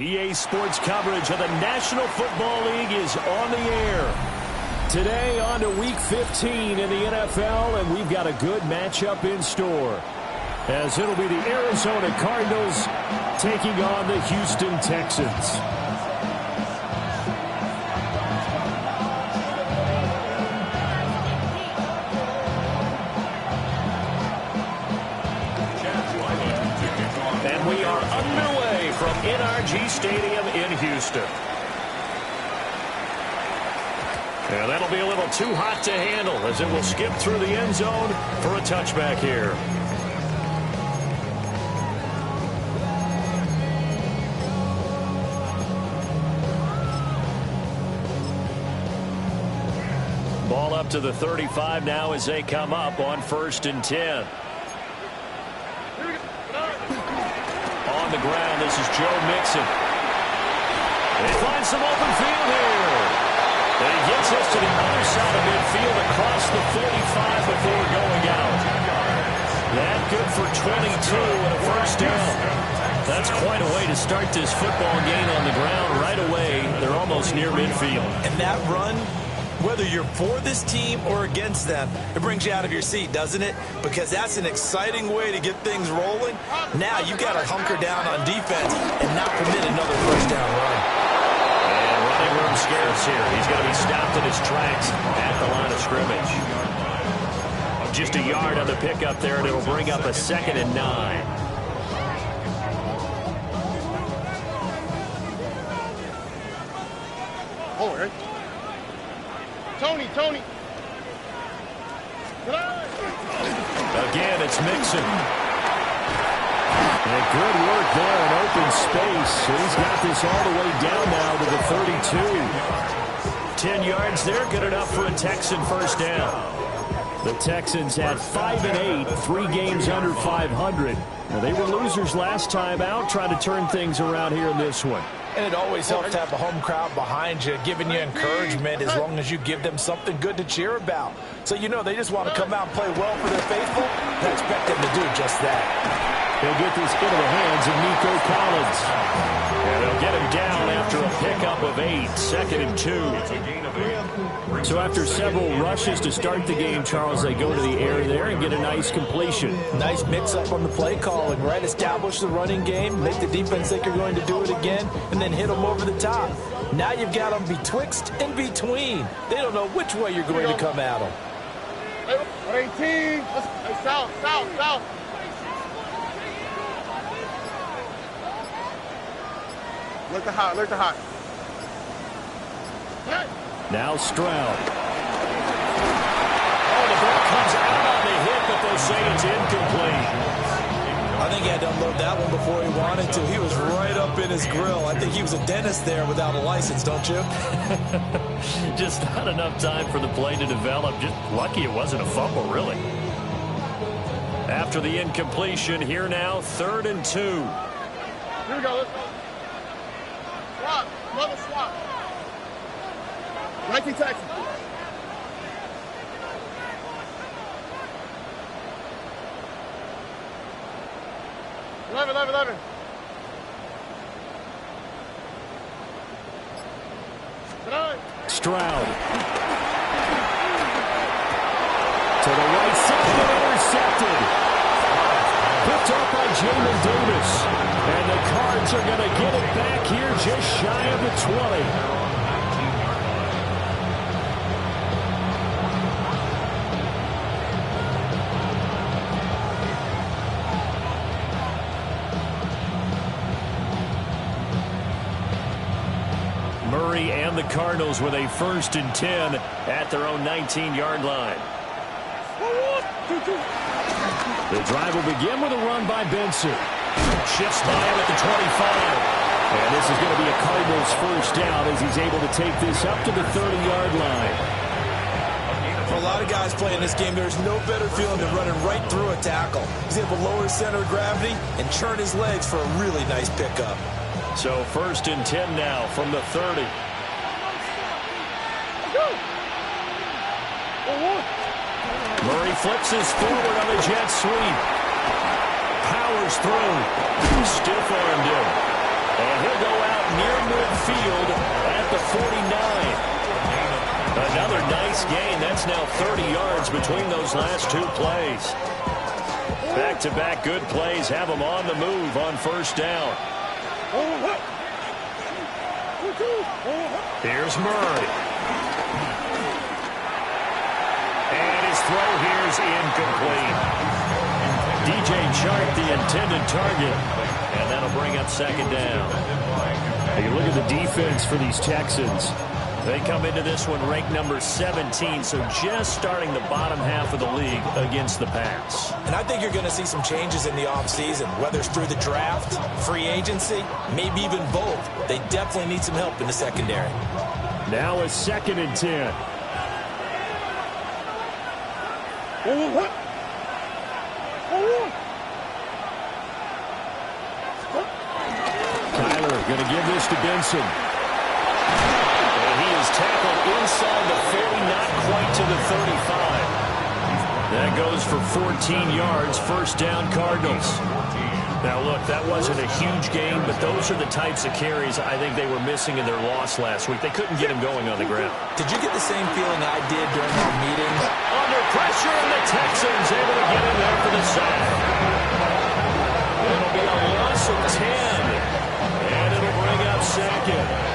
EA Sports coverage of the National Football League is on the air. Today on to Week 15 in the NFL, and we've got a good matchup in store, as it'll be the Arizona Cardinals taking on the Houston Texans. And we are underway from NRG Stadium in Houston. And that'll be a little too hot to handle as it will skip through the end zone for a touchback here. Ball up to the 35 now as they come up on 1st and 10. On the ground, this is Joe Mixon. They find some open field here. And he gets us to the other side of midfield across the 45 before going out. That good for 22 and a first down. That's quite a way to start this football game on the ground right away. They're almost near midfield. And that run, whether you're for this team or against them, it brings you out of your seat, doesn't it? Because that's an exciting way to get things rolling. Now you've got to hunker down on defense and not permit another first down run. And running room scarce here. He's going to be stopped in his tracks at the line of scrimmage. Just a yard on the pickup there, and it'll bring up a 2nd and 9. Oh, right. Tony. Again, it's Mixon. And good work there in open space. He's got this all the way down now to the 32. 10 yards there, good enough for a Texan first down. The Texans had 5 and 8, 3 games under 500. Now, they were losers last time out, trying to turn things around here in this one. And it always helps to have a home crowd behind you, giving you encouragement as long as you give them something good to cheer about. So, you know, they just want to come out and play well for their faithful. I expect them to do just that. They'll get this into the hands of Nico Collins. And they'll get him down after a pickup of 8, 2nd and 2. So after several rushes to start the game, Charles, they go to the air there and get a nice completion. Nice mix-up on the play calling, right? Establish the running game, make the defense think you're going to do it again, and then hit them over the top. Now you've got them betwixt and between. They don't know which way you're going to come at them. 18. South. Look the hot, look the hot. Now Stroud. Oh, the ball comes out on the hit, but they'll say it's incomplete. I think he had to unload that one before he wanted to. He was right up in his grill. I think he was a dentist there without a license, don't you? Just not enough time for the play to develop. Just lucky it wasn't a fumble, really. After the incompletion, here now, 3rd and 2. Here we go, let's go. Swap, another swap. Nike Texas. 11. Stroud. To the right side and intercepted. Picked up by Jamin Davis. And the Cards are going to get it back here just shy of the 20. Murray and the Cardinals with a 1st and 10 at their own 19-yard line. The drive will begin with a run by Benson. Shifts by him at the 25. And this is going to be a Cardinals 1st down as he's able to take this up to the 30-yard line. For a lot of guys playing this game, there's no better feeling than running right through a tackle. He's able to lower his center of gravity and churn his legs for a really nice pickup. So 1st and 10 now from the 30. Murray flips his forward on the jet sweep. Powers through. Stiff-armed him. And he'll go out near midfield at the 49. Another nice gain. That's now 30 yards between those last 2 plays. Back-to-back good plays have him on the move on 1st down. Here's Murray. And his throw here is incomplete. DJ Chark, the intended target. And that'll bring up 2nd down. You look at the defense for these Texans. They come into this one ranked number 17, so just starting the bottom half of the league against the pass. And I think you're going to see some changes in the offseason, whether it's through the draft, free agency, maybe even both. They definitely need some help in the secondary. Now a 2nd and 10. Kyler going to give this to Benson. Tackled inside the 40, not quite to the 35. That goes for 14 yards, 1st down Cardinals. Now look, that wasn't a huge gain, but those are the types of carries I think they were missing in their loss last week. They couldn't get him going on the ground. Did you get the same feeling I did during that meeting? Under pressure, and the Texans able to get in there for the sack. It'll be a loss of 10, and it'll bring up 2nd.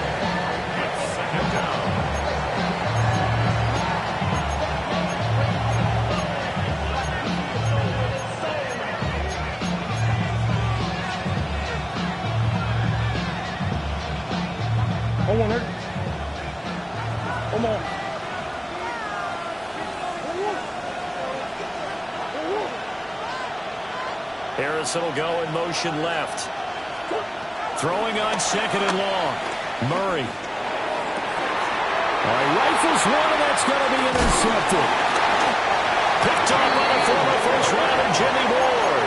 Come on, come on. Harrison will go in motion left. Throwing on 2nd and long. Murray. All right, rifles one, and that's going to be intercepted. Picked up by the former 1st rounder, Jimmy Ward.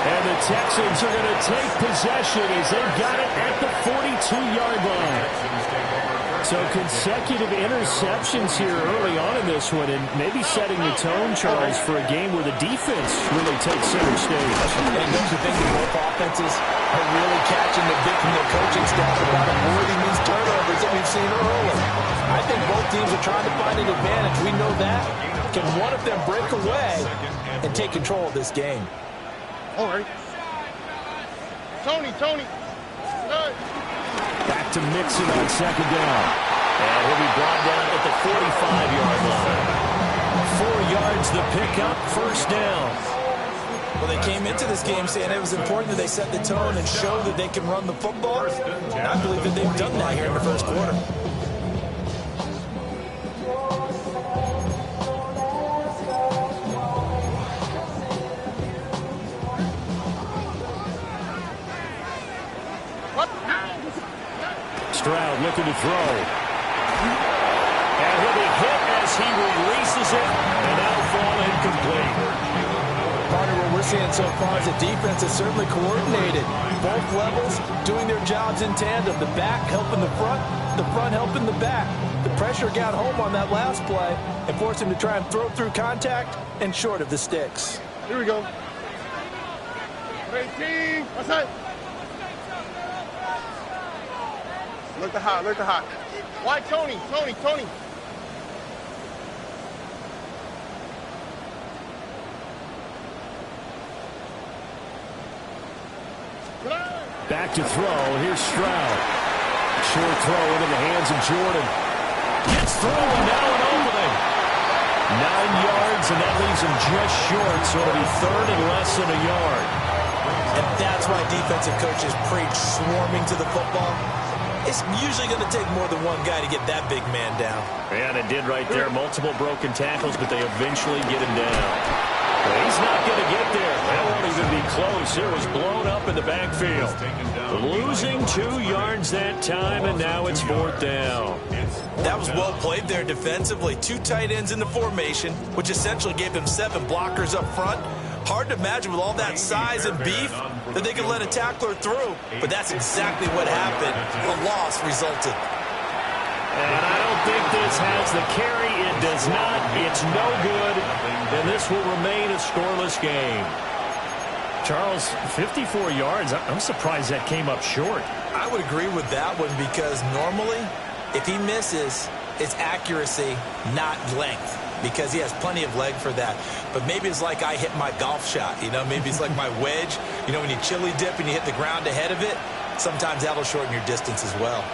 And the Texans are going to take possession as they've got it at the 42-yard line. So consecutive interceptions here early on in this one, and maybe setting the tone, Charles, for a game where the defense really takes center stage. And don't you think that both offenses are really catching the bit from their coaching staff about avoiding these turnovers that we've seen early? I think both teams are trying to find an advantage. We know that. Can one of them break away and take control of this game? All right. Tony. Good. Back to Mixon on 2nd down. And he'll be brought down at the 45-yard line. 4 yards the pickup, 1st down. Well, they came into this game saying it was important that they set the tone and show that they can run the football. And I believe that they've done that here in the first quarter. Stroud looking to throw. And he'll be hit as he releases it, and that'll fall incomplete. Partner, what we're seeing so far is the defense is certainly coordinated. Both levels doing their jobs in tandem. The back helping the front helping the back. The pressure got home on that last play and forced him to try and throw through contact and short of the sticks. Here we go. 18. What's that? Look to hot, look to hot. Why Tony? Tony. Back to throw. Here's Stroud. Short throw into the hands of Jordan. Gets through, and now an opening. 9 yards, and that leaves him just short, so it'll be third and less than a yard. And that's why defensive coaches preach swarming to the football. It's usually going to take more than one guy to get that big man down. And it did right there. Multiple broken tackles, but they eventually get him down. Well, he's not going to get there. That won't even be close. It was blown up in the backfield. Losing 2 yards that time, and now it's fourth down. That was well played there defensively. 2 tight ends in the formation, which essentially gave them 7 blockers up front. Hard to imagine with all that size and beef that they could let a tackler through. But that's exactly what happened. The loss resulted. And I don't think this has the carry. It does not. It's no good. And this will remain a scoreless game. Charles, 54 yards. I'm surprised that came up short. I would agree with that one because normally, if he misses, it's accuracy, not length. Because he has plenty of leg for that. But maybe it's like I hit my golf shot. You know, maybe it's like my wedge. You know, when you chili dip and you hit the ground ahead of it, sometimes that'll shorten your distance as well.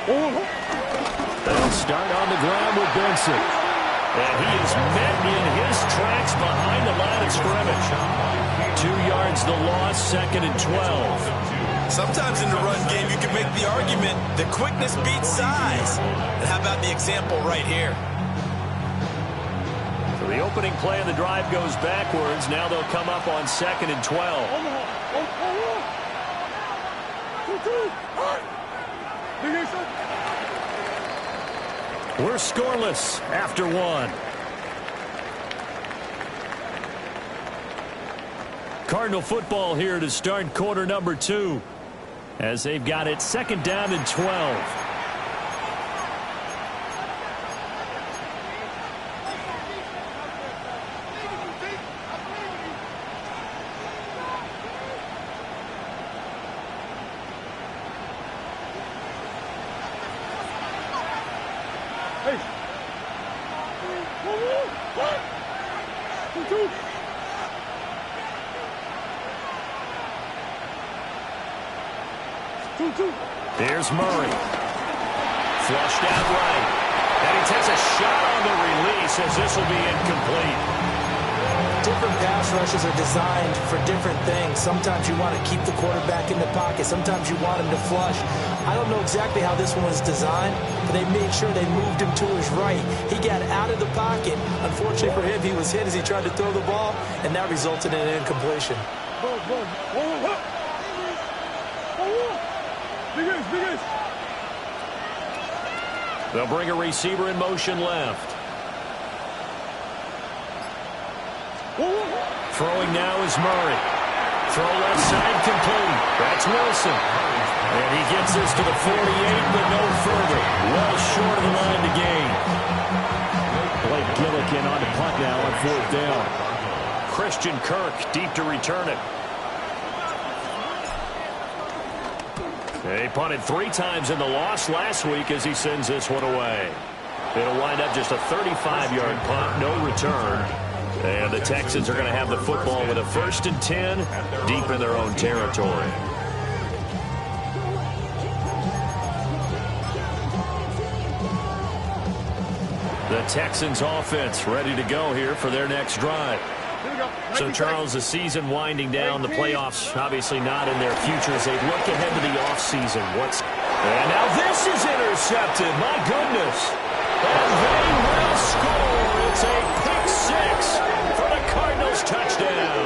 They'll start on the ground with Benson. And he is met in his tracks behind the line of scrimmage. 2 yards the loss, second and 12. Sometimes in the run game, you can make the argument that quickness beats size. And how about the example right here? So the opening play of the drive goes backwards. Now they'll come up on second and 12. We're scoreless after 1. Cardinal football here to start quarter number 2 as they've got it second down and 12. Here's Murray. Flushed out right. And he takes a shot on the release as this will be incomplete. Different pass rushes are designed for different things. Sometimes you want to keep the quarterback in the pocket. Sometimes you want him to flush. I don't know exactly how this one was designed, but they made sure they moved him to his right. He got out of the pocket. Unfortunately for him, he was hit as he tried to throw the ball, and that resulted in an incompletion. They'll bring a receiver in motion left. Throwing now is Murray. Throw left side complete. That's Wilson. And he gets this to the 48, but no further. Well short of the line to gain. Blake Gillikin on the punt now on fourth down. Christian Kirk deep to return it. He punted 3 times in the loss last week as he sends this one away. It'll wind up just a 35-yard punt, no return. And the Texans are going to have the football with a 1st and 10 deep in their own territory. The Texans offense ready to go here for their next drive. So, Charles, the season winding down, the playoffs obviously not in their future as they look ahead to the offseason. And now this is intercepted. My goodness. And they will score. It's a pick six for the Cardinals touchdown.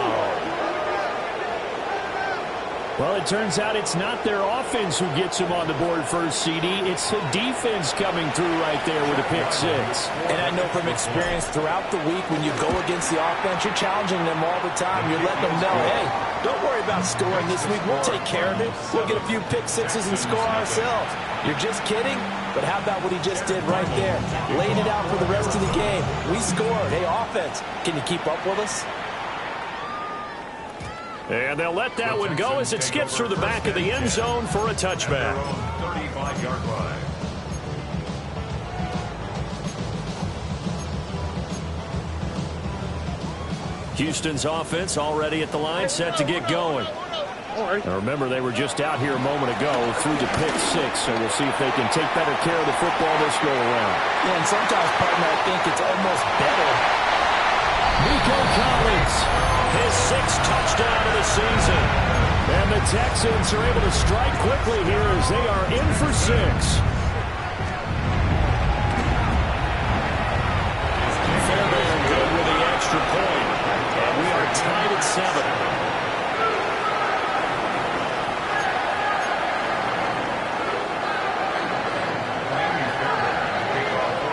Well, it turns out it's not their offense who gets them on the board first, CD. It's the defense coming through right there with a pick six. And I know from experience throughout the week when you go against the offense, you're challenging them all the time. You're letting them know, hey, don't worry about scoring this week. We'll take care of it. We'll get a few pick sixes and score ourselves. You're just kidding? But how about what he just did right there? Laid it out for the rest of the game. We scored. Hey, offense, can you keep up with us? And they'll let that one go as it skips through the back of the end zone for a touchback. 35-yard line. Houston's offense already at the line, set to get going. Now remember, they were just out here a moment ago through the pick six, so we'll see if they can take better care of the football this go around. Yeah, and sometimes, partner, I think it's almost better. Nico Collins, his sixth touchdown of the season. And the Texans are able to strike quickly here as they are in for six. Fairbairn good with the extra point. And we are tied at 7.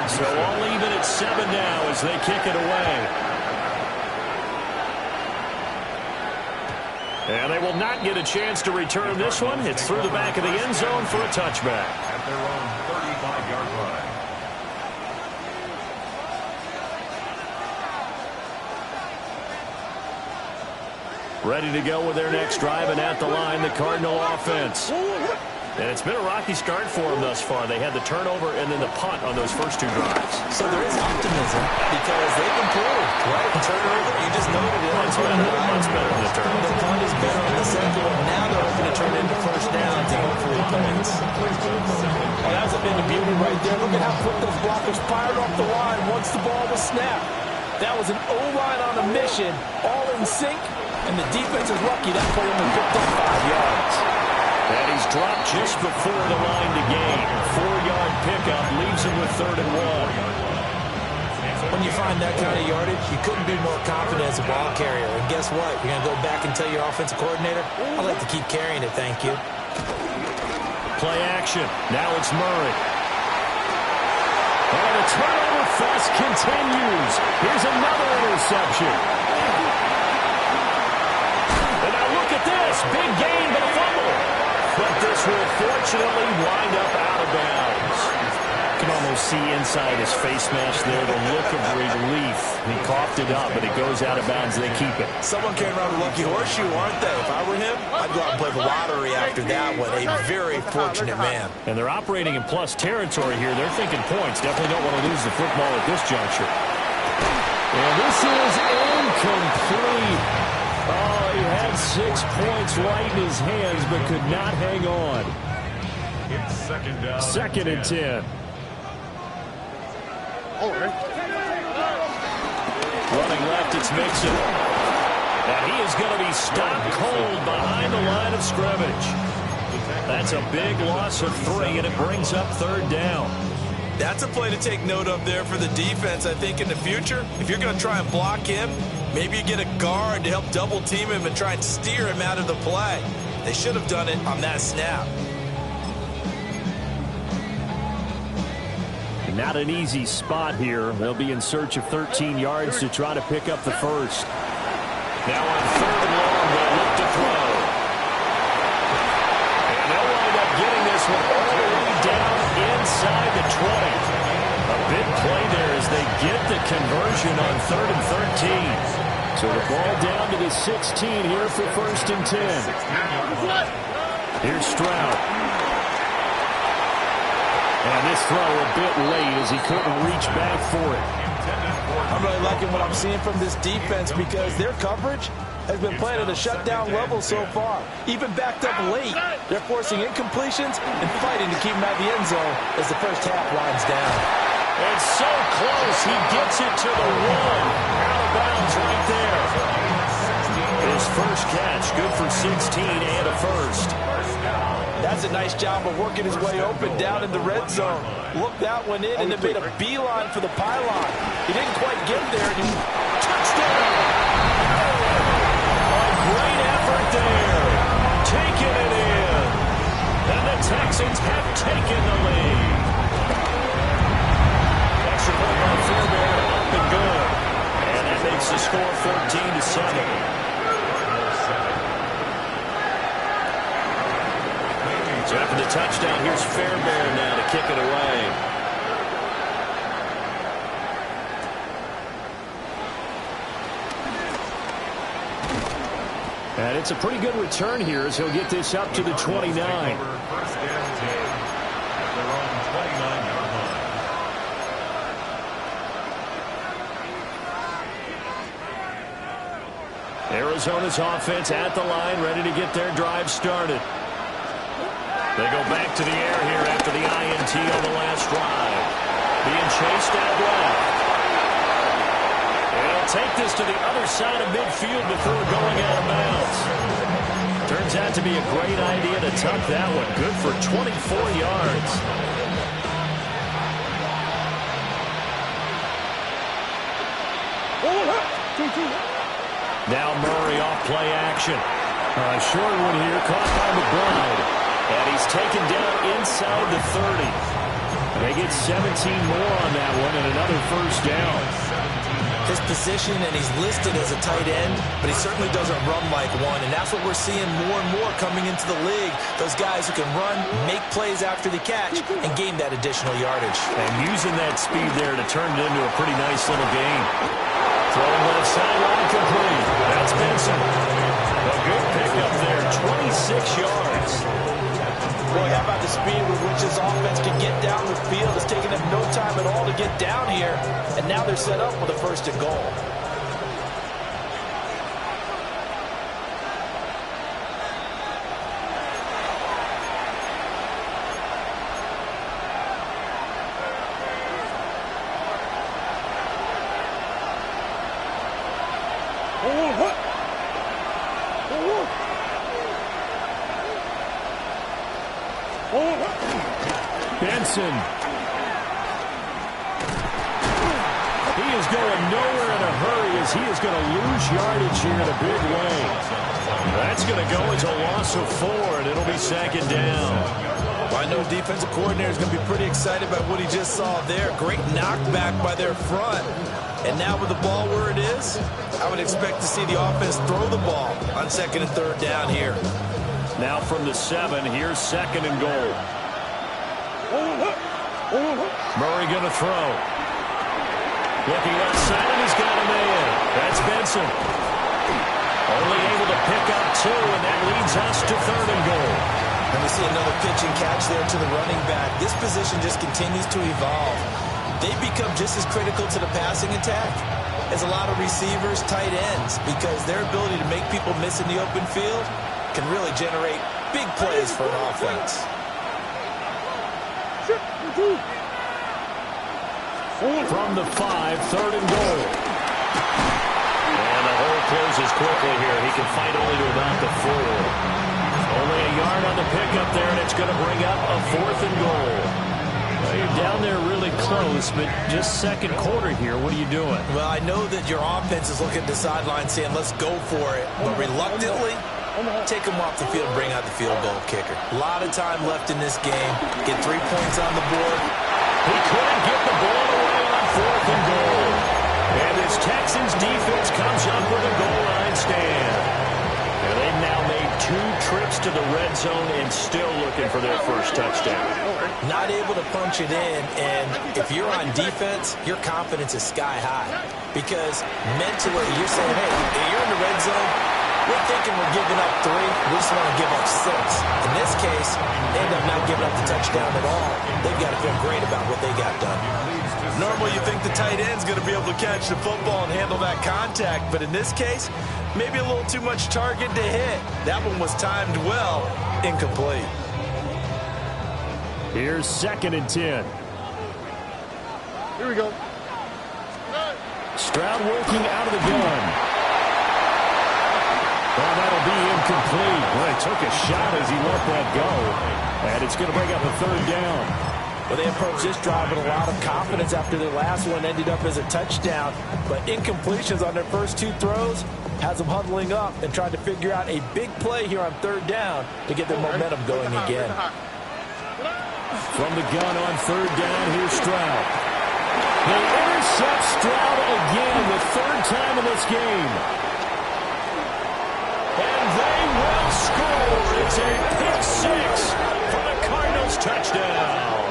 So all even at 7 now as they kick it away. And they will not get a chance to return this one. It's through the back of the end zone for a touchback. At their own 35-yard line. Ready to go with their next drive, and at the line, the Cardinal offense. And it's been a rocky start for them thus far. They had the turnover and then the punt on those first two drives. So there is optimism because they've improved, right? Turnover, you just noted it. Punt's better than the turnover. The punt is better on the second one. Now they're hoping to turn it into first downs and hopefully points. Well, that's a bit of beauty right there. Look at how quick those blockers fired off the line once the ball was snapped. That was an O-line on a mission, all in sync, and the defense is lucky that play only picked up 5 yards. And he's dropped just before the line to gain. 4-yard pickup leaves him with 3rd and 1. When you find that kind of yardage, you couldn't be more confident as a ball carrier. And guess what? You're going to go back and tell your offensive coordinator, I'd like to keep carrying it, thank you. Play action. Now it's Murray. And the turnover fest continues. Here's another interception. And now look at this. Big gain, but a fumble. But this will fortunately wind up out of bounds. You can almost see inside his face mask there the look of relief. He coughed it up, but it goes out of bounds. They keep it. Someone came around a lucky horseshoe, aren't they? If I were him, I'd go out and play the lottery after that one. A very fortunate man. And they're operating in plus territory here. They're thinking points. Definitely don't want to lose the football at this juncture. And this is incomplete. Oh, he had 6 points right in his hands, but could not hang on. It's second down. 2nd and 10. Running left, it's Mixon. And he is going to be stopped cold behind the line of scrimmage. That's a big loss of 3, and it brings up 3rd down. That's a play to take note of there for the defense, I think, in the future. If you're going to try and block him, maybe you get a guard to help double team him and try and steer him out of the play. They should have done it on that snap. Not an easy spot here. They'll be in search of 13 yards to try to pick up the first. Now on 3rd and long, they'll look to throw. And they'll wind up getting this one all the way down inside the 20. A big play there as they get the conversion on 3rd and 13. So the ball down to the 16 here for 1st and 10. Here's Stroud. And this throw a bit late as he couldn't reach back for it. I'm really liking what I'm seeing from this defense because their coverage has been playing at a shutdown level so far. Even backed up late, they're forcing incompletions and fighting to keep them out of the end zone as the first half winds down. It's so close. He gets it to the 1. Out of bounds right there. His first catch, good for 16 and a first. That's a nice job of working his way open down in the red zone. Looked that one in and then made a beeline for the pylon. He didn't quite get there. Touchdown! A great effort there. Taking it in. And the Texans have taken the lead. Extra point by Fairbairn, up and good. And that makes the score 14-7. So after the touchdown, here's Fairbairn now to kick it away. And it's a pretty good return here as he'll get this up to the 29. First down 10 at their own 29-yard line. Arizona's offense at the line, ready to get their drive started. They go back to the air here after the INT on the last drive. Being chased out left. And he'll take this to the other side of midfield before going out of bounds. Turns out to be a great idea to tuck that one. Good for 24 yards. Now Murray off play action. Short one here, caught by McBride. And he's taken down inside the 30. They get 17 more on that one and another first down. His position, and he's listed as a tight end, but he certainly doesn't run like one, and that's what we're seeing more and more coming into the league. Those guys who can run, make plays after the catch, and gain that additional yardage. And using that speed there to turn it into a pretty nice little gain. Throwing left sideline complete. That's Benson. A good pickup there, 26 yards. Boy, how about the speed with which this offense can get down the field? It's taken them no time at all to get down here, and now they're set up with a first and goal. Benson. He is going nowhere in a hurry as he is going to lose yardage here in a big way. That's going to go as a loss of 4, and it'll be second down. Well, I know the defensive coordinator is going to be pretty excited about what he just saw there. Great knockback by their front. And now with the ball where it is, I would expect to see the offense throw the ball on second and third down here. Now from the 7, here's second and goal. Murray going to throw. Looking outside, and he's got a man. That's Benson. Only able to pick up 2, and that leads us to third and goal. And we see another pitch and catch there to the running back. This position just continues to evolve. They become just as critical to the passing attack as a lot of receivers, tight ends, because their ability to make people miss in the open field can really generate big plays for an offense. From the 5, third and goal. And the hole closes quickly here. He can fight only to about the 4. Only a yard on the pickup there, and it's going to bring up a 4th and goal. Well, you're down there really close, but just second quarter here. What are you doing? Well, I know that your offense is looking at the sideline saying, let's go for it. But reluctantly, take them off the field and bring out the field goal kicker. A lot of time left in this game. Get 3 points on the board. He couldn't get the ball away on 4th and goal. And this Texans defense comes up with a goal line stand. And they've now made 2 trips to the red zone and still looking for their first touchdown. Not able to punch it in, and if you're on defense, your confidence is sky high. Because mentally, you're saying, hey, you're in the red zone, we're thinking we're giving up 3, we just want to give up 6. In this case, they end up not giving up the touchdown at all. They've got to feel great about what they got done. Normally, you think the tight end's going to be able to catch the football and handle that contact, but in this case, maybe a little too much target to hit. That one was timed well, incomplete. Here's second and 10. Here we go. Stroud working out of the gun. Well, that'll be incomplete. Boy, he took a shot as he let that go. And it's going to bring up a third down. Well, they approached this drive with a lot of confidence after their last one ended up as a touchdown. But incompletions on their first two throws has them huddling up and trying to figure out a big play here on third down to get their momentum going again. From the gun on third down, here's Stroud. They intercept Stroud again, the third time in this game. And they will score. It's a pick six for the Cardinals touchdown.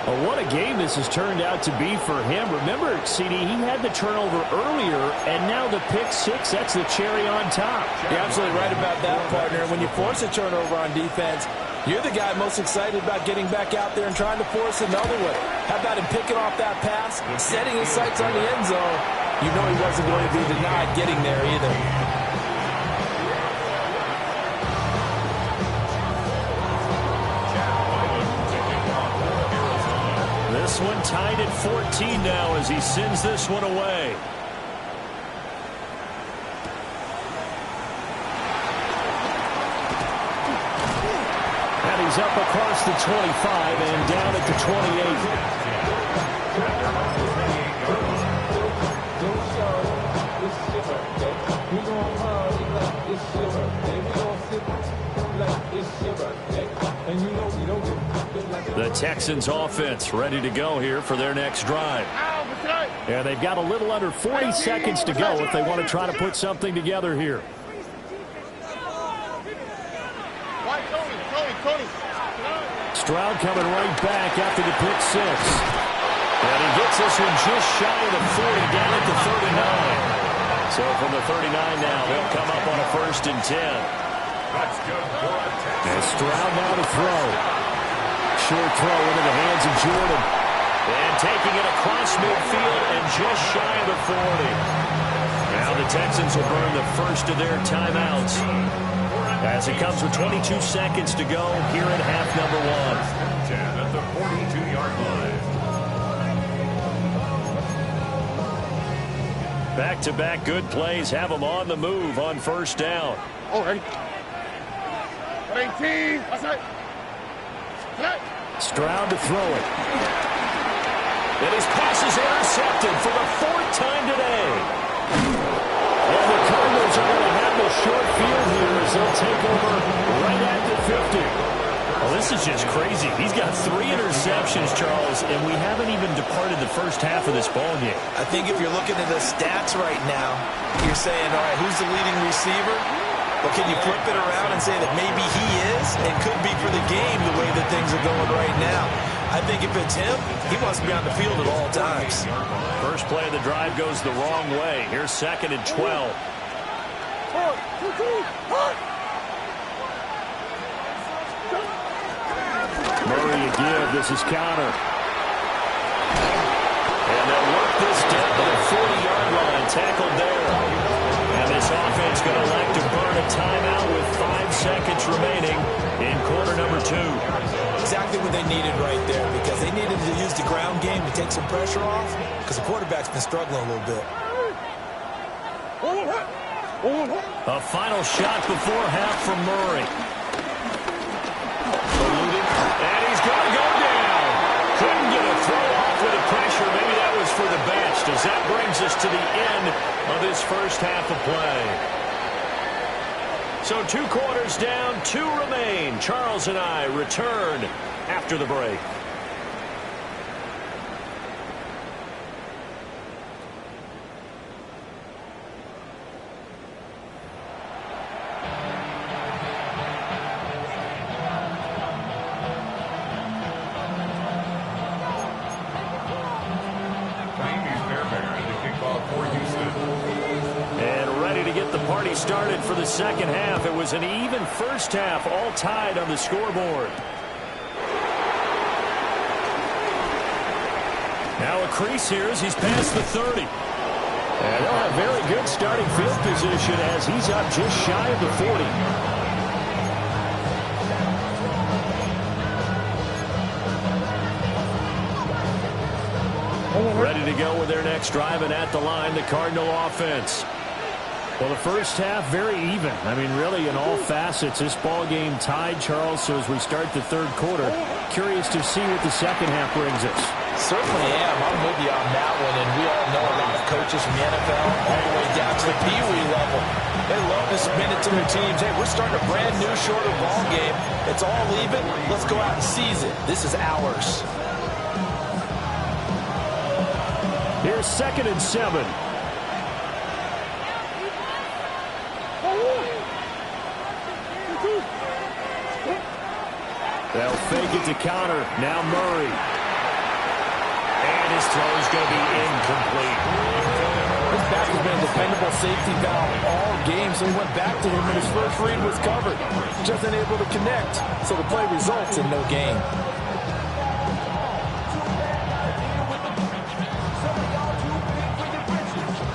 Well, what a game this has turned out to be for him. Remember, CD, he had the turnover earlier, and now the pick six, that's the cherry on top. You're absolutely right about that, partner. When you force a turnover on defense, you're the guy most excited about getting back out there and trying to force another one. How about him picking off that pass, setting his sights on the end zone? You know he wasn't going to be denied getting there either. This one tied at 14 now as he sends this one away. And he's up across the 25 and down at the 28. The Texans offense ready to go here for their next drive. Yeah, they've got a little under 40 seconds to go if they want to try to put something together here. Stroud coming right back after the pick six. And he gets this one just shy of the 40 down at the 39. So from the 39 now, they'll come up on a 1st and 10. And Stroud now to throw. Short throw into the hands of Jordan. And taking it across midfield and just shy of the 40. Now the Texans will burn the first of their timeouts as it comes with 22 seconds to go here in half number one. 10 at the 42-yard line. Back-to-back good plays have them on the move on first down. Oh, ready. 18. That's it. Stroud to throw it. And his pass is intercepted for the 4th time today. And the Cardinals are going to have the short field here as they'll take over right at the 50. Well, this is just crazy. He's got 3 interceptions, Charles, and we haven't even departed the first half of this ball game. I think if you're looking at the stats right now, you're saying, all right, who's the leading receiver? But can you flip it around and say that maybe he is and could be for the game the way that things are going right now? I think if it's him, he wants to be on the field at all times. First play of the drive goes the wrong way. Here's 2nd and 12. Murray a give. This is counter. And they'll work this down to the 40-yard line. Tackled there. And this offense going to elect to burn a timeout with 5 seconds remaining in quarter number 2. Exactly what they needed right there, because they needed to use the ground game to take some pressure off, because the quarterback's been struggling a little bit. A final shot before half from Murray. And he's going to go down. Couldn't get a throw off with the pressure. Maybe that was for the best, as that brings us to the end of this first half of play. So 2 quarters down, 2 remain. Charles and I return after the break. Started for the second half. It was an even first half, all tied on the scoreboard. Now a crease here as he's past the 30. And they'll have very good starting field position as he's up just shy of the 40. Ready ready to go with their next drive, and at the line, the Cardinal offense. Well, the first half, very even. I mean, really, in all facets, this ball game tied, Charles. So as we start the third quarter, curious to see what the second half brings us. Certainly am. I'm with you on that one, and we all know a lot of coaches from the NFL all the way down to the Pee Wee level. They love to spin it to their teams. Hey, we're starting a brand new, shorter ball game. It's all even. Let's go out and seize it. This is ours. Here's 2nd and 7. They'll fake it to counter. Now Murray. And his throw is going to be incomplete. This back has been a dependable safety valve all game, so he went back to him when his first read was covered. Just unable to connect, so the play results in no gain.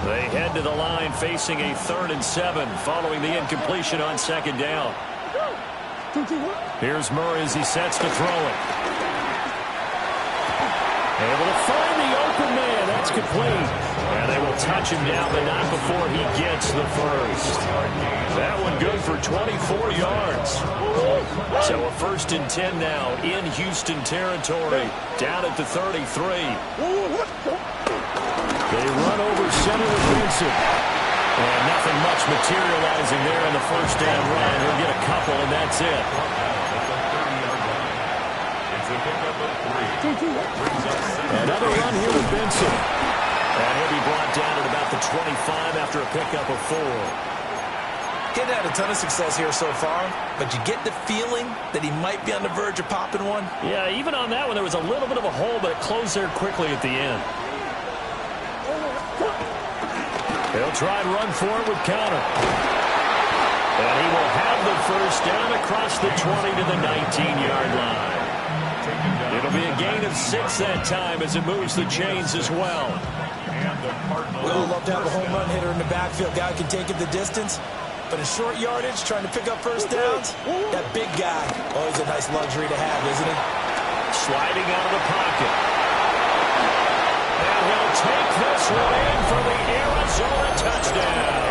They head to the line facing a 3rd and 7 following the incompletion on 2nd down. Here's Murray as he sets to throw it. Able to find the open man. That's complete. And they will touch him down, but not before he gets the first. That one good for 24 yards. So a 1st and 10 now in Houston territory. Down at the 33. They run over center with Benson. And nothing much materializing there in the 1st down run. He'll get a couple, and that's it. Another run here with Benson. And he'll be brought down at about the 25 after a pickup of 4. Getting had a ton of success here so far, but you get the feeling that he might be on the verge of popping one. Yeah, even on that one, there was a little bit of a hole, but it closed there quickly at the end. He'll try and run for it with counter. And he will have the first down across the 20 to the 19-yard line. It'll be a gain of 6 that time as it moves the chains as well. We'll love to have a home run hitter in the backfield. Guy can take it the distance. But in short yardage, trying to pick up first downs, that big guy, always a nice luxury to have, isn't he? Sliding out of the pocket. And he'll take this one in for the Arizona touchdown.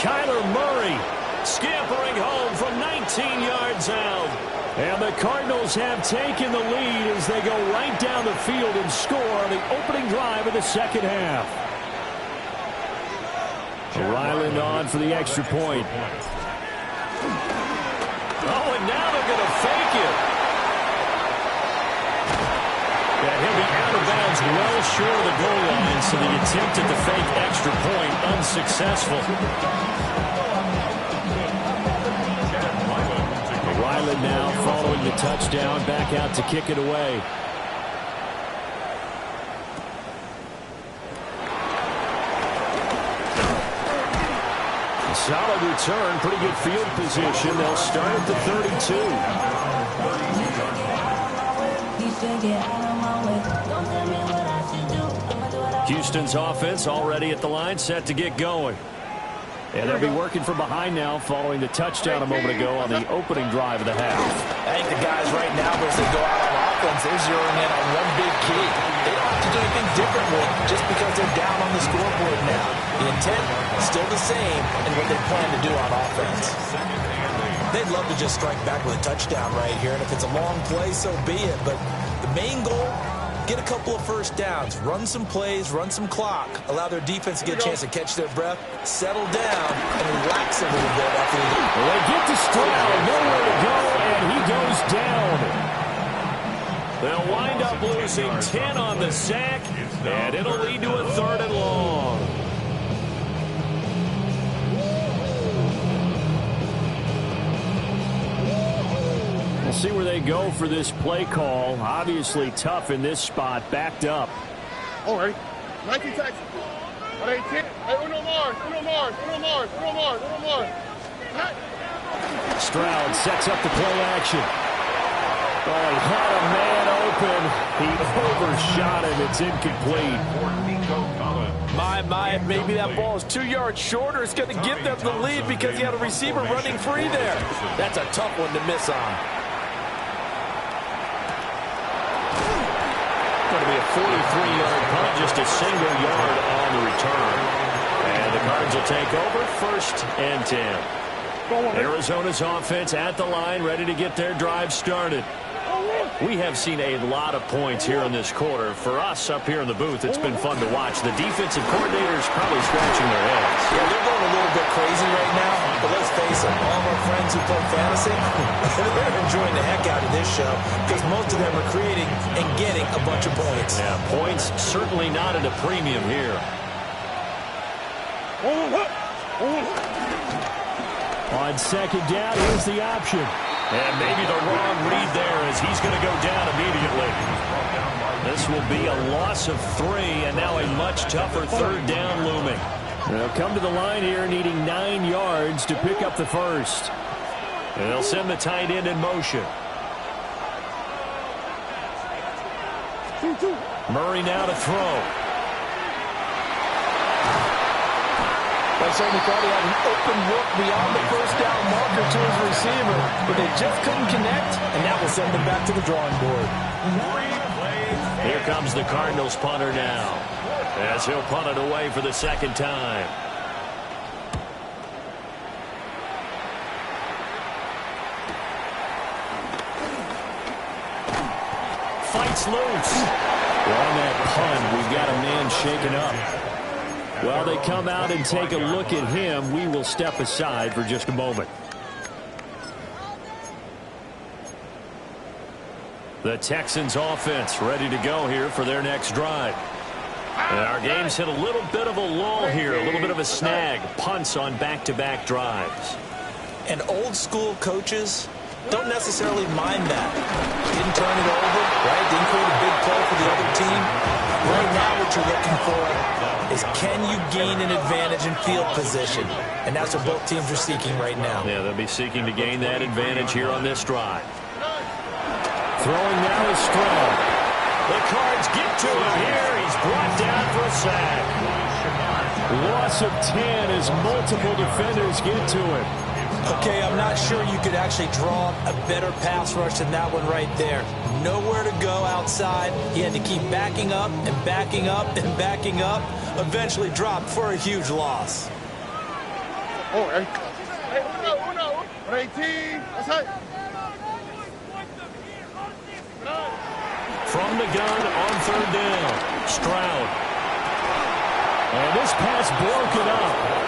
Kyler Murray scampering home from 19 yards out. And the Cardinals have taken the lead as they go right down the field and score on the opening drive of the second half. Ryland on for the extra point. Oh, and now they're going to fake it. And he'll be out of bounds well short of the goal line, so the attempt at the fake extra point unsuccessful. Ryland now following the touchdown, back out to kick it away. Solid return, pretty good field position. They'll start at the 32. Houston's offense already at the line, set to get going. And they'll be working from behind now following the touchdown a moment ago on the opening drive of the half. I think the guys right now, as they go out on offense, they're zeroing in on one big key. They don't have to do anything differently just because they're down on the scoreboard now. The intent is still the same in what they plan to do on offense. They'd love to just strike back with a touchdown right here, and if it's a long play, so be it. But the main goal, get a couple of first downs, run some plays, run some clock, allow their defense to get a chance to catch their breath, settle down, and relax a little bit after they get. Well, they get to Stroud, nowhere to go, and he goes down. They'll wind up losing 10 on the sack, and it'll lead to a 3rd and long. We'll see where they go for this play call. Obviously tough in this spot, backed up. All right. 19 taxes. 18. Hey, uno more. Stroud sets up the play action. Oh, he had a man open. He overshot him. It's incomplete. Maybe that ball is 2 yards shorter. It's going to give them the lead because he had a receiver running free there. That's a tough one to miss on. to be a 43-yard punt, just a single yard on the return. And the Cards will take over, 1st and 10. Arizona's offense at the line, ready to get their drive started. We have seen a lot of points here in this quarter. For us up here in the booth, it's been fun to watch. The defensive coordinators probably scratching their heads. Yeah, they're going a little bit crazy right now, but let's face it, all of our friends who play fantasy, they're enjoying the heck out of this show because most of them are creating and getting a bunch of points. Yeah, points certainly not at a premium here. On 2nd down, here's the option. And maybe the wrong read there as he's going to go down immediately. This will be a loss of 3, and now a much tougher 3rd down looming. They'll come to the line here needing 9 yards to pick up the first. And they'll send the tight end in motion. Murray now to throw. I certainly thought he had an open look beyond the 1st down marker to his receiver, but they just couldn't connect, and that will send them back to the drawing board. Here comes the Cardinals punter now, as he'll punt it away for the 2nd time. Fights loose. Well, on that punt, we've got a man shaken up. Well, they come out and take a look at him. We will step aside for just a moment. The Texans offense ready to go here for their next drive. And our game's hit a little bit of a lull here, a little bit of a snag. Punts on back-to-back drives. And old school coaches don't necessarily mind that. Didn't turn it over, right? Didn't create a big play for the other team. Right now what you're looking for is can you gain an advantage in field position? And that's what both teams are seeking right now. Yeah, they'll be seeking to gain that advantage here on this drive. Throwing now is Stroud. The Cards get to him here. He's brought down for a sack. Loss of 10 as multiple defenders get to him. Okay, I'm not sure you could actually draw a better pass rush than that one right there. Nowhere to go outside. He had to keep backing up and backing up and backing up. Eventually dropped for a huge loss. Oh, hey, uno. 18. That's it. From the gun on 3rd down. Stroud. And this pass broken up.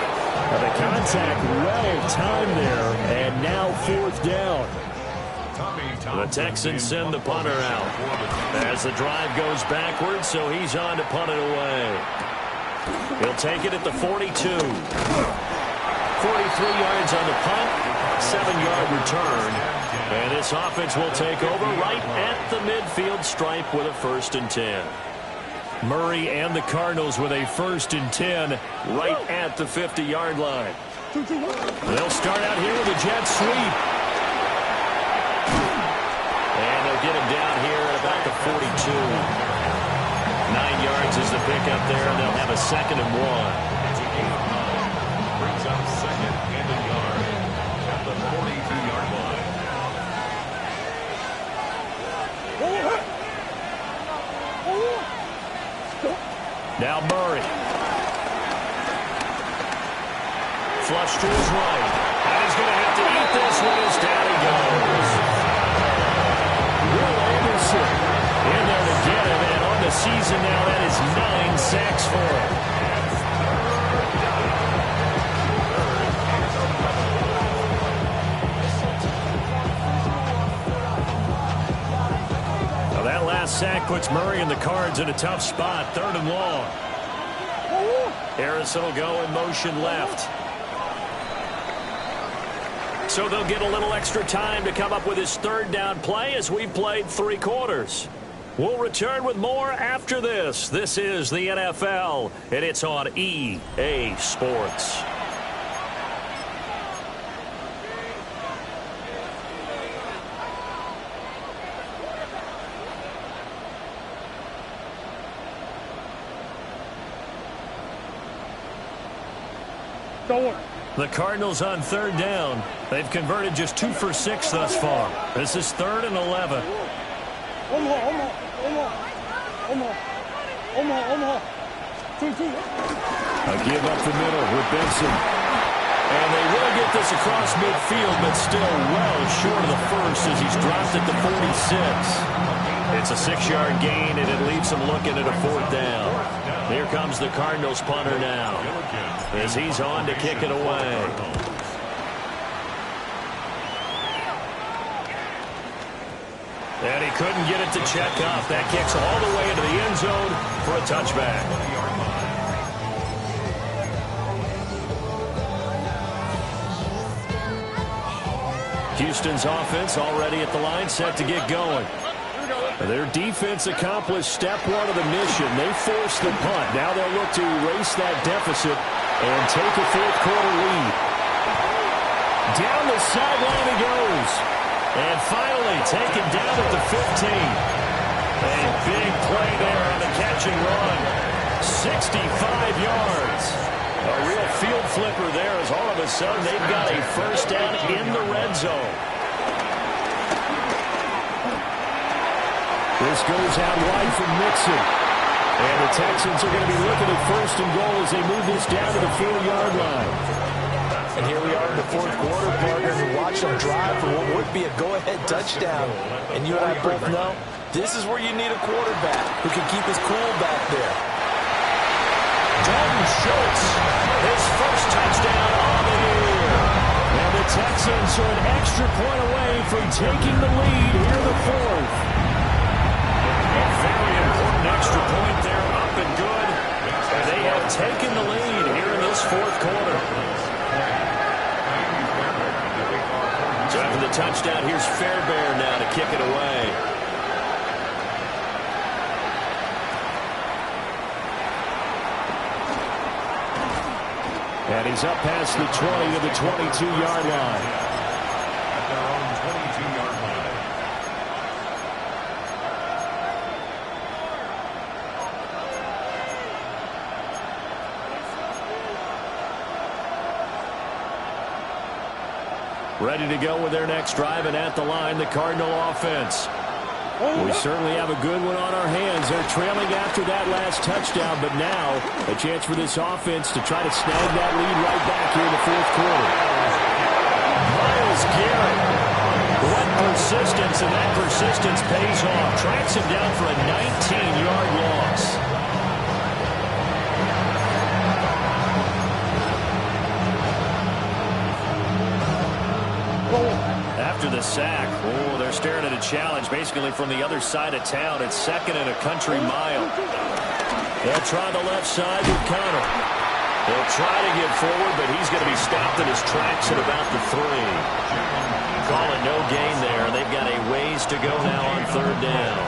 The contact well timed there, and now 4th down. The Texans send the punter out as the drive goes backwards, so he's on to punt it away. He'll take it at the 42. 43 yards on the punt, 7-yard return. And this offense will take over right at the midfield stripe with a 1st and 10. Murray and the Cardinals with a 1st and 10 right at the 50-yard line. They'll start out here with a jet sweep. And they'll get him down here at about the 42. 9 yards is the pickup there, and they'll have a 2nd and 1. Brings up 2nd and a yard at the 42-yard line. Now Murray. Flush to his right. And he's going to have to eat this one as down he goes. Will Anderson In there to get him, and on the season now, that is 9 sacks for him. Now that last sack puts Murray and the Cards in a tough spot, 3rd and long. Harrison will go in motion left. So they'll get a little extra time to come up with his 3rd down play as we've played 3 quarters. We'll return with more after this. This is the NFL, and it's on EA Sports. The Cardinals on 3rd down. They've converted just 2 for 6 thus far. This is 3rd and 11. Omaha. Two. A give up the middle with Benson. And they will get this across midfield, but still well short of the first as he's dropped at the 46. It's a 6-yard gain, and it leaves him looking at a 4th down. Here comes the Cardinals punter now as he's on to kick it away. And he couldn't get it to check up. That kicks all the way into the end zone for a touchback. Houston's offense already at the line, set to get going. Their defense accomplished step 1 of the mission. They forced the punt. Now they'll look to erase that deficit and take a 4th quarter lead. Down the sideline he goes. And finally taken down at the 15. A big play there on the catch and run. 65 yards. A real field flipper there as all of a sudden they've got a first down in the red zone. This goes out wide from Mixon. And the Texans are going to be looking at 1st and goal as they move this down to the 4-yard line. And here we are in the 4th quarter, partner, and watch them drive for what would be a go-ahead touchdown. And you and I both know this is where you need a quarterback who can keep his cool back there. Dalton Schultz, his first touchdown on the year. And the Texans are an extra point away from taking the lead here in the 4th. A very important extra point there, up and good. And they have taken the lead here in this 4th quarter. So after the touchdown, here's Fairbairn now to kick it away. And he's up past the 20 to the 22-yard line. At their own 22-yard line. Ready to go with their next drive, and at the line, the Cardinal offense. We certainly have a good one on our hands. They're trailing after that last touchdown, but now a chance for this offense to try to snag that lead right back here in the 4th quarter. Myles Garrett. What persistence, and that persistence pays off. Tracks him down for a 19-yard loss. After the sack, they're staring at a challenge basically from the other side of town. It's 2nd and a country mile. They'll try the left side with Connor. They'll try to get forward, but he's going to be stopped in his tracks at about the 3. Call it no gain there. They've got a ways to go now on 3rd down.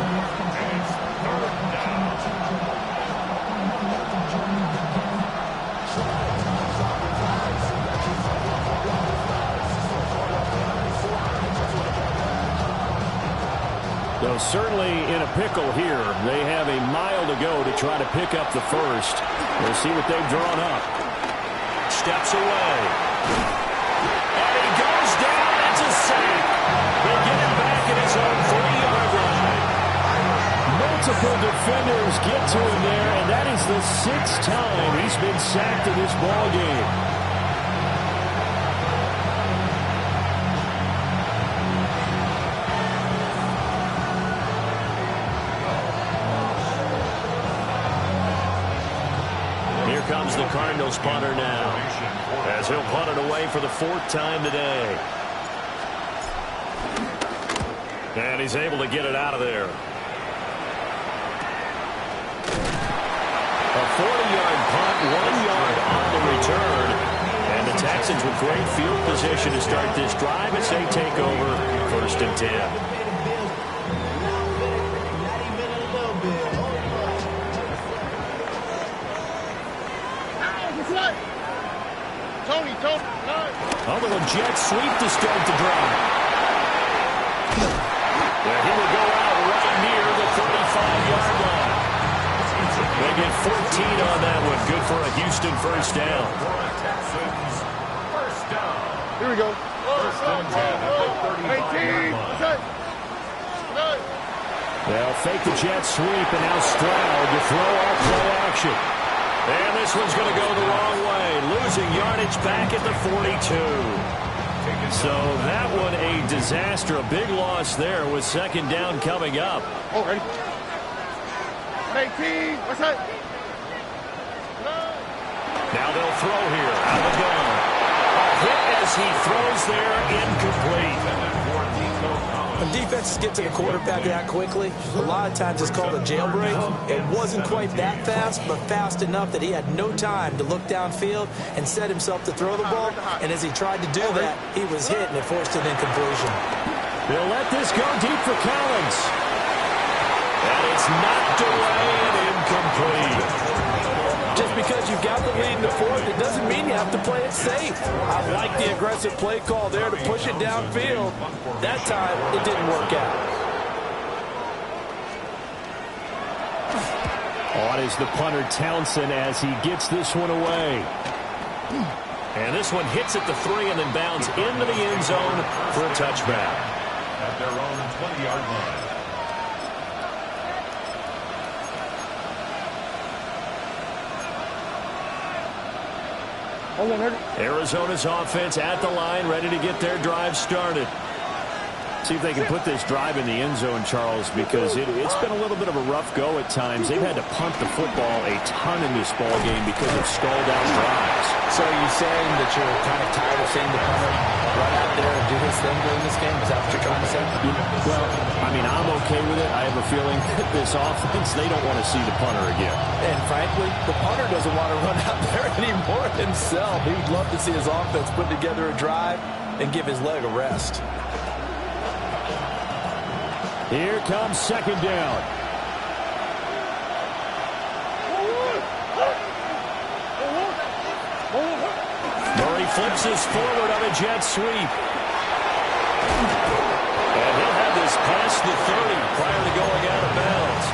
So certainly in a pickle here. They have a mile to go to try to pick up the first. We'll see what they've drawn up. Steps away. And he goes down. It's a sack. They get him back at his own 40-yard line. Multiple defenders get to him there, and that is the 6th time he's been sacked in this ball game. Comes the Cardinals punter now as he'll punt it away for the 4th time today. And he's able to get it out of there. A 40-yard punt, 1 yard on the return. And the Texans with great field position to start this drive as they take over 1st and 10. A little jet sweep to start the drive. And he will go out right near the 35-yard line. They get 14 on that one. Good for a Houston first down. Here we go. 1st and 10 at the 35-yard line. They'll fake the jet sweep, and now Stroud to throw off play action. And this one's going to go the wrong way, losing yardage back at the 42. So that one a disaster, a big loss there with second down coming up. Oh, ready. 18, what's that? Now they'll throw here, out of the gun. A hit as he throws there, incomplete. When defenses get to the quarterback that quickly, a lot of times it's called a jailbreak. It wasn't quite that fast, but fast enough that he had no time to look downfield and set himself to throw the ball. And as he tried to do that, he was hit and it forced an incompletion. They'll let this go deep for Collins. And it's knocked away and incomplete. Just because you've got the lead in the fourth, it doesn't mean you have to play it safe. I like the aggressive play call there to push it downfield. That time, it didn't work out. On is the punter Townsend as he gets this one away. And this one hits at the 3 and then bounds into the end zone for a touchback. At their own 20-yard line. Arizona's offense at the line, ready to get their drive started. See if they can put this drive in the end zone, Charles, because it's been a little bit of a rough go at times. They've had to punt the football a ton in this ball game because of stalled out drives. So are you saying that you're kind of tired of seeing the punter run out there and do his thing during this game? Is that what you're trying to say? Well, I mean, I'm okay with it. I have a feeling that this offense, they don't want to see the punter again. And frankly, the punter doesn't want to run out there anymore himself. He would love to see his offense put together a drive and give his leg a rest. Here comes second down. Murray flips this forward on a jet sweep. And he'll have this past the 30 prior to going out of bounds.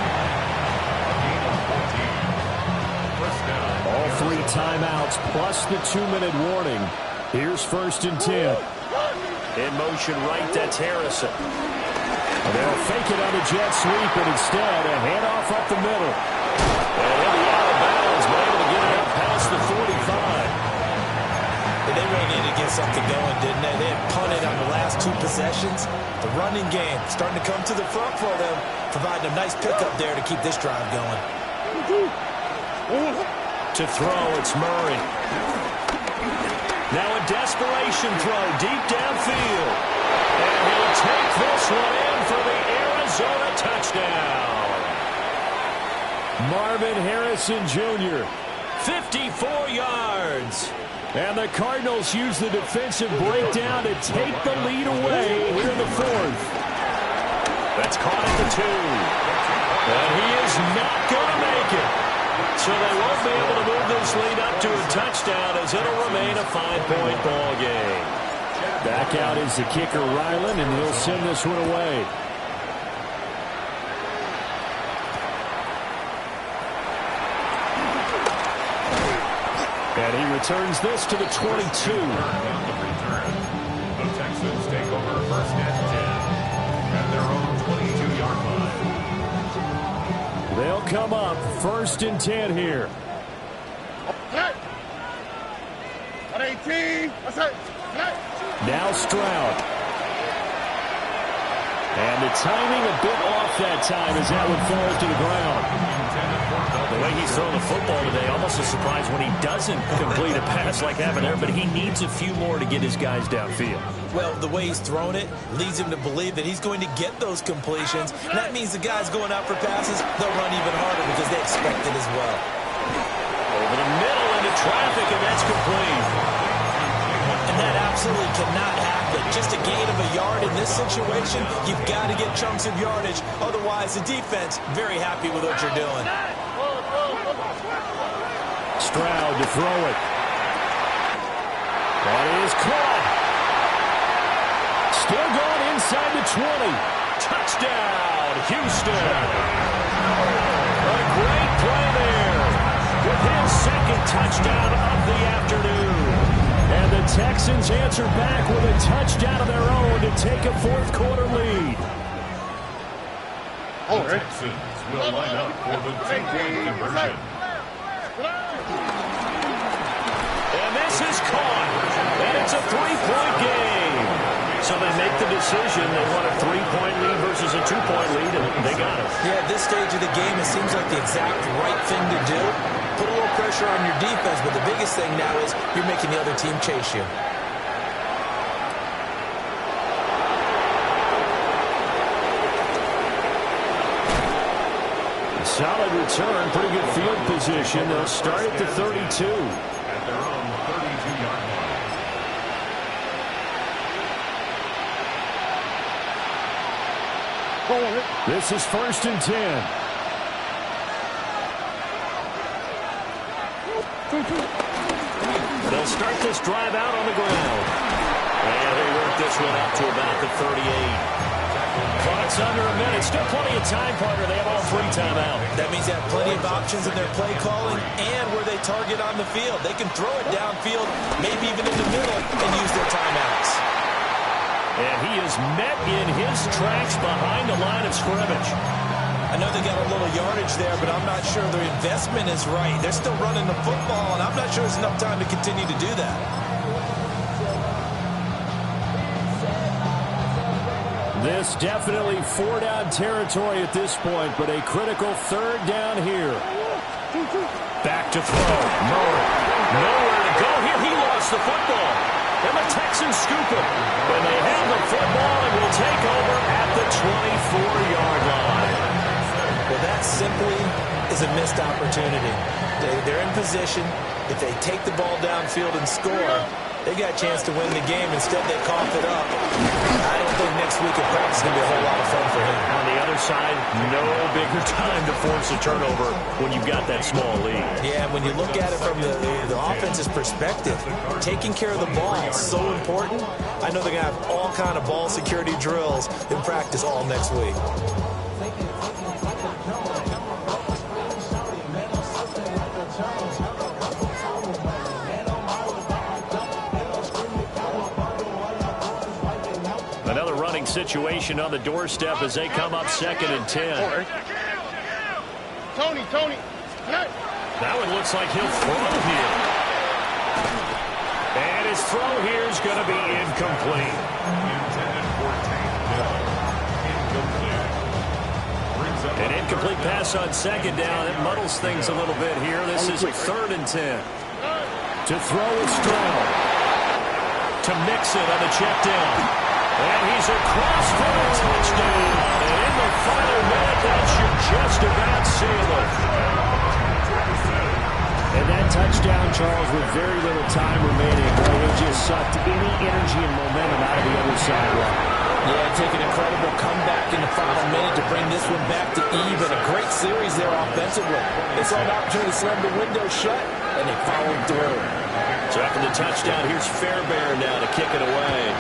All 3 timeouts plus the 2-minute warning. Here's 1st and 10. In motion right, that's Harrison. They'll fake it on a jet sweep, and instead a handoff up the middle. And he'll be out of bounds, but able to get it up past the 45. And they really needed to get something going, didn't they? They had punted on the last 2 possessions. The running game starting to come to the front for them, providing a nice pickup there to keep this drive going. To throw, it's Murray. Now a desperation throw deep downfield. And he'll take this one in for the Arizona touchdown. Marvin Harrison Jr., 54 yards. And the Cardinals use the defensive breakdown to take the lead away here in the 4th. That's caught at the 2. And he is not going to make it. So they won't be able to move this lead up to a touchdown as it'll remain a 5-point ball game. Back out is the kicker, Ryland, and he'll send this one away. And he returns this to the 22. The Texans take over 1st and 10 at their own 22-yard line. They'll come up 1st and 10 here. Hey! 18, what's that? Hey! Now Stroud. And the timing a bit off that time as that one falls to the ground. The way he's throwing the football today, almost a surprise when he doesn't complete a pass like that there, but he needs a few more to get his guys downfield. Well, the way he's thrown it leads him to believe that he's going to get those completions. And that means the guys going out for passes, they'll run even harder because they expect it as well. Over the middle into traffic, and that's complete. And that absolutely cannot happen. Just a gain of a yard in this situation, you've got to get chunks of yardage. Otherwise, the defense, very happy with what you're doing. Stroud to throw it. That is caught. Still going inside the 20. Touchdown, Houston. A great play there with his 2nd touchdown of the afternoon. And the Texans answer back with a touchdown of their own to take a 4th quarter lead. Oh, The Texans will line up for the two-point conversion. And this is caught. And it's a three-point game. So they make the decision. They want a three-point lead versus a two-point lead, and they got it. Yeah, at this stage of the game, it seems like the exact right thing to do. Put a little pressure on your defense, but the biggest thing now is you're making the other team chase you. Solid return, pretty good field position. They'll start at the 32. At their own 32-yard line. This is 1st and 10. They'll start this drive out on the ground. And they work this one out to about the 38. Clock's under a minute. Still plenty of time, partner. They have all three timeouts. That means they have plenty of options in their play calling and where they target on the field. They can throw it downfield, maybe even in the middle, and use their timeouts. And he is met in his tracks behind the line of scrimmage. I know they got a little yardage there, but I'm not sure their investment is right. They're still running the football, and I'm not sure it's enough time to continue to do that. This definitely four-down territory at this point, but a critical third down here. Back to throw. Murray. Nowhere to go here. He lost the football. And the Texans scoop it. And they have the football and will take over at the 24-yard line. Well, that simply is a missed opportunity. They're in position. If they take the ball downfield and score, they got a chance to win the game. Instead, they cough it up. I don't think next week at practice is going to be a whole lot of fun for him. On the other side, no bigger time to force a turnover when you've got that small lead. Yeah, when you look at it from the offense's perspective, taking care of the ball is so important. I know they're going to have all kind of ball security drills in practice all next week. Another running situation on the doorstep as they come up 2nd and 10. Tony. That one looks like he'll throw here. And his throw here is going to be incomplete. Intended for Tank Hill. Incomplete. Brings up An incomplete pass on 2nd down. It muddles things a little bit here. This is 3rd and 10. To throw is Stroud. To mix it on the check down. And he's across for a touchdown. And in the final minute, that should just about seal it. And that touchdown, Charles, with very little time remaining, boy, it just sucked any energy and momentum out of the other sideline. Yeah, take an incredible comeback in the final minute to bring this one back to even. A great series there offensively. They saw an opportunity to slam the window shut, and they followed through. So after the touchdown, here's Fairbairn now to kick it away.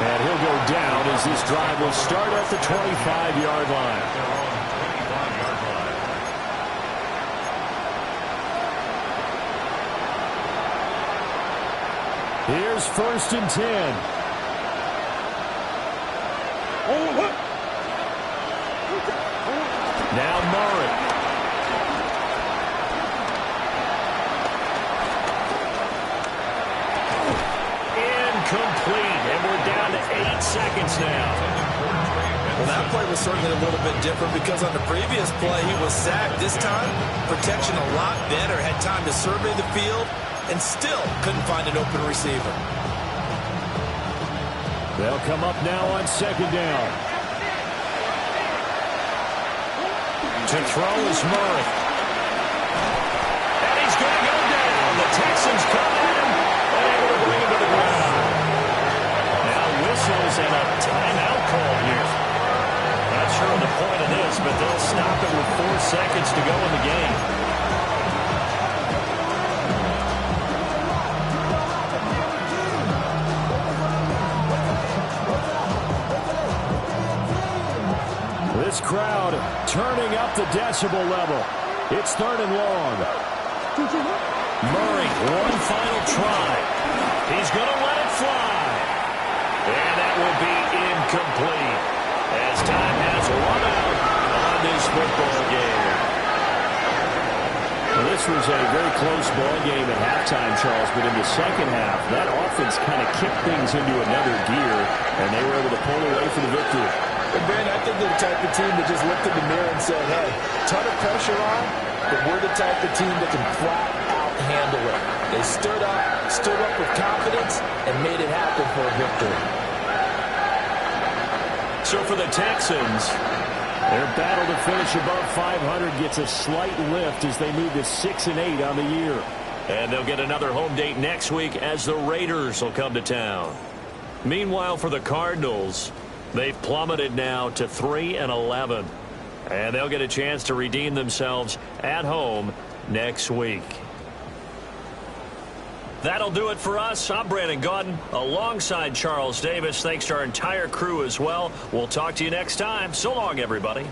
And he'll go down as this drive will start at the 25-yard line. Here's 1st and 10. Now Murray. Incomplete. And we're down to 8 seconds now. Well, that play was certainly a little bit different because on the previous play, he was sacked. This time, protection a lot better. Had time to survey the field and still couldn't find an open receiver. They'll come up now on 2nd down. To throw is Murray. And he's going to go down. The Texans come at him and able to bring him to the ground. Now whistles and a timeout call here. Not sure of the point of this, but they'll stop it with 4 seconds to go in the game. This crowd turning up the decibel level. It's 3rd and long. Murray, one final try. incomplete. As time has run out on this football game. Well, this was a very close ball game at halftime, Charles, but in the second half, that offense kind of kicked things into another gear, and they were able to pull away for the victory. And Brandon, I think they're the type of team that just looked in the mirror and said, hey, ton of pressure on, but we're the type of team that can flat out handle it. They stood up with confidence, and made it happen for a victory. So for the Texans, their battle to finish above 500 gets a slight lift as they move to 6-8 on the year. and they'll get another home date next week as the Raiders will come to town. Meanwhile, for the Cardinals, they've plummeted now to 3-11, and they'll get a chance to redeem themselves at home next week. That'll do it for us. I'm Brandon Gaudin alongside Charles Davis. Thanks to our entire crew as well. We'll talk to you next time. So long, everybody.